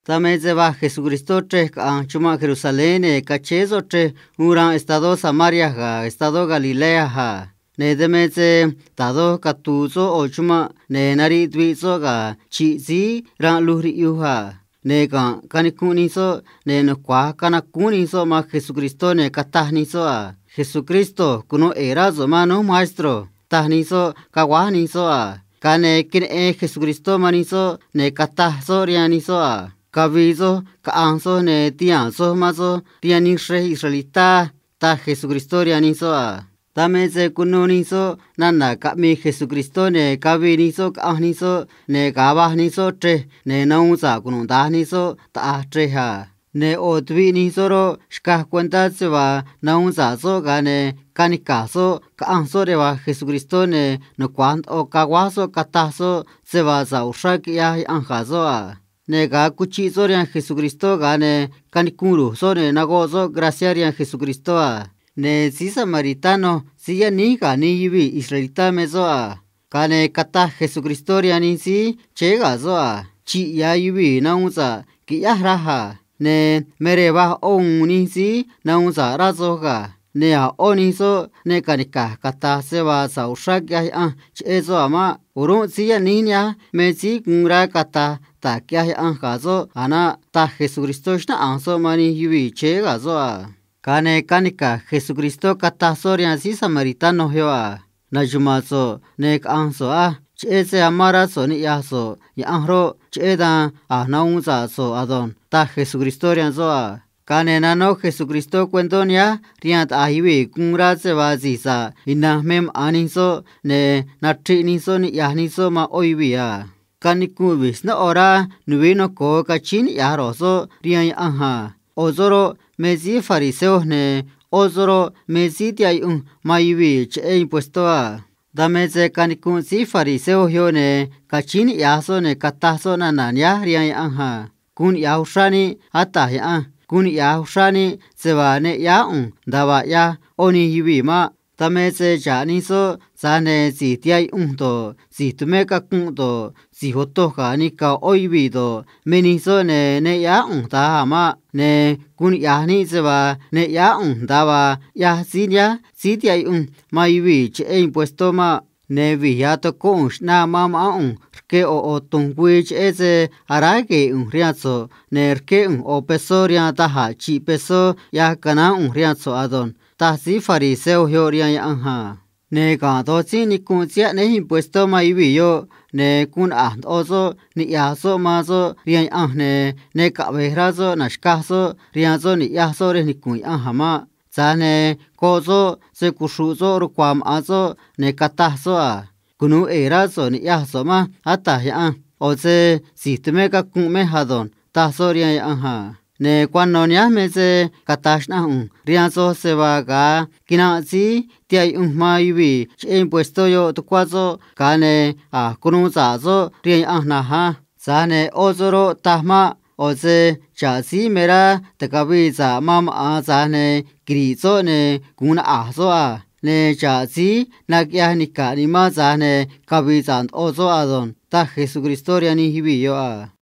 También se va Jesucristo tre chuma Jerusalén cachezo tre uran estado Samaria ha estado Galilea ha ne demetse tado katuzo o chuma ne nari dwizo ga chi si ran luhri yuha ne ka kanikuni so ne no kwa kanakuni so ma Jesucristo ne katahni so a Jesucristo kuno era zo mano maestro tahni so kawani so a kane kin Jesucristo maniso ne katah so riani so a Kavizo, kaanzo ne tianzo mazo, tianisre israelita, ta Jesucristo rianizo a. Tame se kununizo, nana kami Jesucristo ne kavinizo, kaanizo, ne kavahnizo tre, ne naunza kunundahnizo, ta treha. Ne otvinizo ro, shka cuenta se va, naunza zo gane, kanikazo, kaanzo reva Jesucristo ne, no cuant o kawazo katazo, se va za ushak ya anjazo a. Nega kuchizo rian Jesucristo gane kanikuru so ne nagozo gracia rian Jesucristo a ne si samaritano si ya ni yibi israelita mezo a kane kata Jesucristo rian si chega zo a chi ya yibi na unza ki ya raha ne mereba on ni si na unza razo ga ne a onizo ne kanika kata seba sa ushak ya chezo ama urun si ya niña me si kungra kata ta kya anjazo ana ta Jesucristo shna anso mani yubi che gazo a kane kanika Jesucristo kata sorian si samaritano hewa na jumazo ne anso a che se amara so ni yaso ya anro che da a na unza so adon ta Jesucristo rian zo a kane nano Jesucristo cuentonia riant a yubi kungra se va zisa ina mem aniso ne na triniso ni yaniso ma oibia kanikubis na ora nuvino ko kachin ya roso rian anja ozoro mezi fariseo ne ozoro mezi tiai maiwi che impuesto a dame se kanikun si fariseo yo ne kachin ya so ne kataso na nanya rian anja kun ya ushani ata ya kun ya ushani se va ne ya daba ya oni yibi ma tame se jani so zane si tiai to si tume ka kun to si hoto ka ni ka oibi do meni so ne ya ta ma ne kun ya ni se va ne ya daba ya si si tiai ma yibi che impuesto ma ne vi ya to kun na ma ke o tungwi che se ara ke riazo ne ke o peso ria ta ha chi peso ya kana riazo adon ta si fariseo yo ria anja ne ka to chi ni kun sia ne impuesto ma ibi yo ne kun ozo ni ya so ma so ria ne ka behrazo na shkazo ria zo ni ya so re ni kun anja ma zane kozo se kushuzo ru kwam azo ne katazo a kunu era so ni ya so ma ata ya oze sisteme ka kun me hadon ta so ria anja ne cuando nia me se katashna riazo se va ga kina si tiai ma yubi impuesto yo to kwazo kane a kunu za zo ria anja ha zane ozoro tahma oze cha si mera takabi za mam a zane grizo ne kuna a zo a ne cha si na kya ni ka ni ma zane kabi zan ozo adon ta Jesucristo ria ni hibi yo a